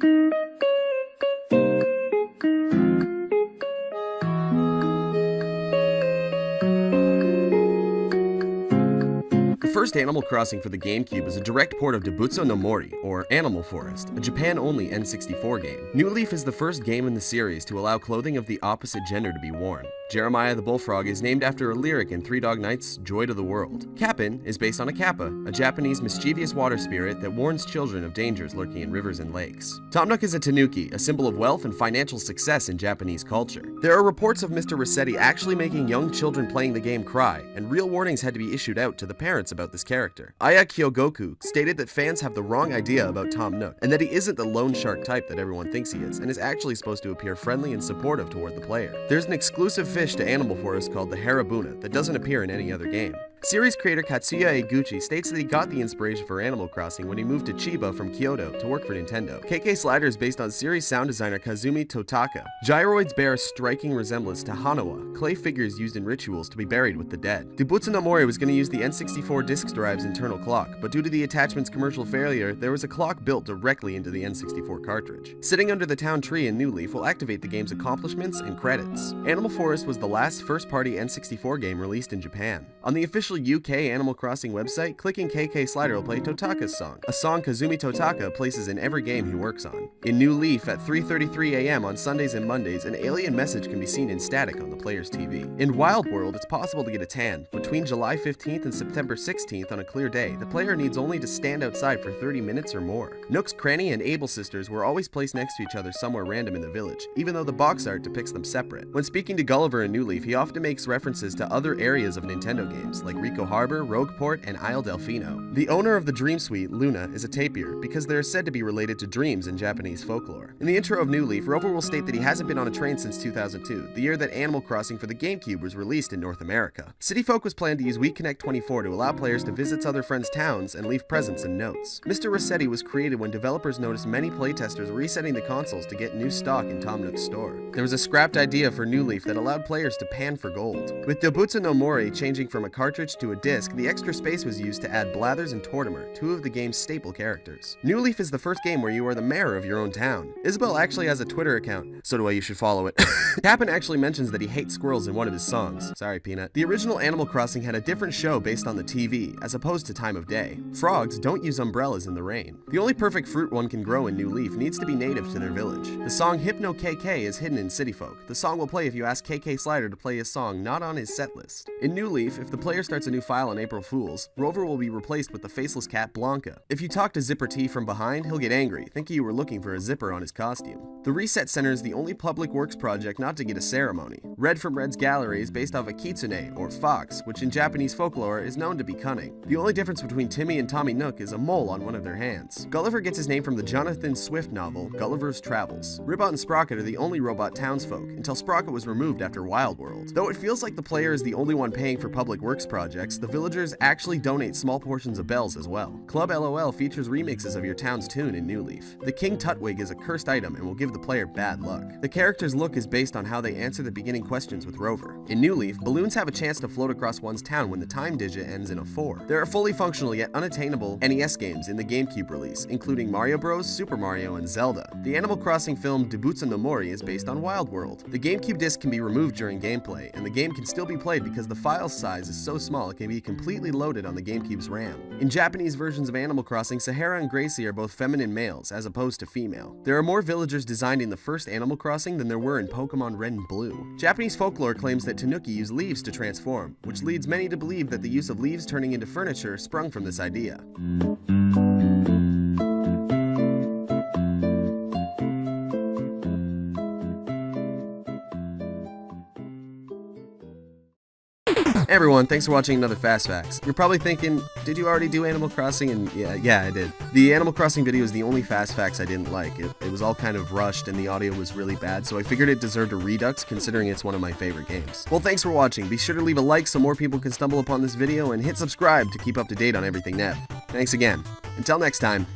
The first Animal Crossing for the GameCube is a direct port of Debutsu no Mori, or Animal Forest, a Japan-only N64 game. New Leaf is the first game in the series to allow clothing of the opposite gender to be worn. Jeremiah the Bullfrog is named after a lyric in Three Dog Night's Joy to the World. Kapp'n is based on a kappa, a Japanese mischievous water spirit that warns children of dangers lurking in rivers and lakes. Tom Nook is a tanuki, a symbol of wealth and financial success in Japanese culture. There are reports of Mr. Rossetti actually making young children playing the game cry, and real warnings had to be issued out to the parents about this character. Aya Kyogoku stated that fans have the wrong idea about Tom Nook, and that he isn't the loan shark type that everyone thinks he is, and is actually supposed to appear friendly and supportive toward the player. There's an exclusive fish to Animal Forest called the Harabuna that doesn't appear in any other game. Series creator Katsuya Eguchi states that he got the inspiration for Animal Crossing when he moved to Chiba from Kyoto to work for Nintendo. KK Slider is based on series sound designer Kazumi Totaka. Gyroids bear a striking resemblance to Hanawa, clay figures used in rituals to be buried with the dead. Debutsu no Mori was going to use the N64 disk drive's internal clock, but due to the attachment's commercial failure, there was a clock built directly into the N64 cartridge. Sitting under the town tree in New Leaf will activate the game's accomplishments and credits. Animal Forest was the last first-party N64 game released in Japan. On the official UK Animal Crossing website, clicking KK Slider will play Totaka's song, a song Kazumi Totaka places in every game he works on. In New Leaf, at 3:33 AM on Sundays and Mondays, an alien message can be seen in static on the player's TV. In Wild World, it's possible to get a tan. Between July 15th and September 16th on a clear day, the player needs only to stand outside for 30 minutes or more. Nook's Cranny and Able sisters were always placed next to each other somewhere random in the village, even though the box art depicts them separate. When speaking to Gulliver in New Leaf, he often makes references to other areas of Nintendo games, like Rico Harbor, Rogueport, and Isle Delfino. The owner of the Dream Suite, Luna, is a tapir, because they are said to be related to dreams in Japanese folklore. In the intro of New Leaf, Rover will state that he hasn't been on a train since 2002, the year that Animal Crossing for the GameCube was released in North America. City Folk was planned to use WeConnect 24 to allow players to visit other friends' towns and leave presents and notes. Mr. Rossetti was created when developers noticed many playtesters resetting the consoles to get new stock in Tom Nook's store. There was a scrapped idea for New Leaf that allowed players to pan for gold. With Debutsu no Mori changing from a cartridge to a disc, the extra space was used to add Blathers and Tortimer, two of the game's staple characters. New Leaf is the first game where you are the mayor of your own town. Isabelle actually has a Twitter account, so do I, you should follow it. Kapp'n actually mentions that he hates squirrels in one of his songs. Sorry, Peanut. The original Animal Crossing had a different show based on the TV, as opposed to time of day. Frogs don't use umbrellas in the rain. The only perfect fruit one can grow in New Leaf needs to be native to their village. The song Hypno KK is hidden in City Folk. The song will play if you ask KK Slider to play his song not on his set list. In New Leaf, if the player starts a new file on April Fools, Rover will be replaced with the faceless cat Blanca. If you talk to Zipper T from behind, he'll get angry, thinking you were looking for a zipper on his costume. The Reset Center is the only public works project not to get a ceremony. Red from Red's Gallery is based off a kitsune, or fox, which in Japanese folklore is known to be cunning. The only difference between Timmy and Tommy Nook is a mole on one of their hands. Gulliver gets his name from the Jonathan Swift novel, Gulliver's Travels. Ribbot and Sprocket are the only robot townsfolk, until Sprocket was removed after Wild World. Though it feels like the player is the only one paying for public works projects, the villagers actually donate small portions of bells as well. Club LOL features remixes of your town's tune in New Leaf. The King Tutwig is a cursed item and will give the player bad luck. The character's look is based on how they answer the beginning questions with Rover. In New Leaf, balloons have a chance to float across one's town when the time digit ends in a 4. There are fully functional yet unattainable NES games in the GameCube release, including Mario Bros, Super Mario, and Zelda. The Animal Crossing film Debutsu no Mori is based on Wild World. The GameCube disc can be removed during gameplay, and the game can still be played because the file size is so small it can be completely loaded on the GameCube's RAM. In Japanese versions of Animal Crossing, Sahara and Gracie are both feminine males, as opposed to female. There are more villagers designed in the first Animal Crossing than there were in Pokemon Red and Blue. Japanese folklore claims that Tanuki use leaves to transform, which leads many to believe that the use of leaves turning into furniture sprung from this idea. Hey everyone, thanks for watching another Fast Facts. You're probably thinking, did you already do Animal Crossing? And yeah, I did. The Animal Crossing video is the only Fast Facts I didn't like. It was all kind of rushed and the audio was really bad, so I figured it deserved a redux considering it's one of my favorite games. Well, thanks for watching. Be sure to leave a like so more people can stumble upon this video and hit subscribe to keep up to date on everything Nev. Thanks again. Until next time.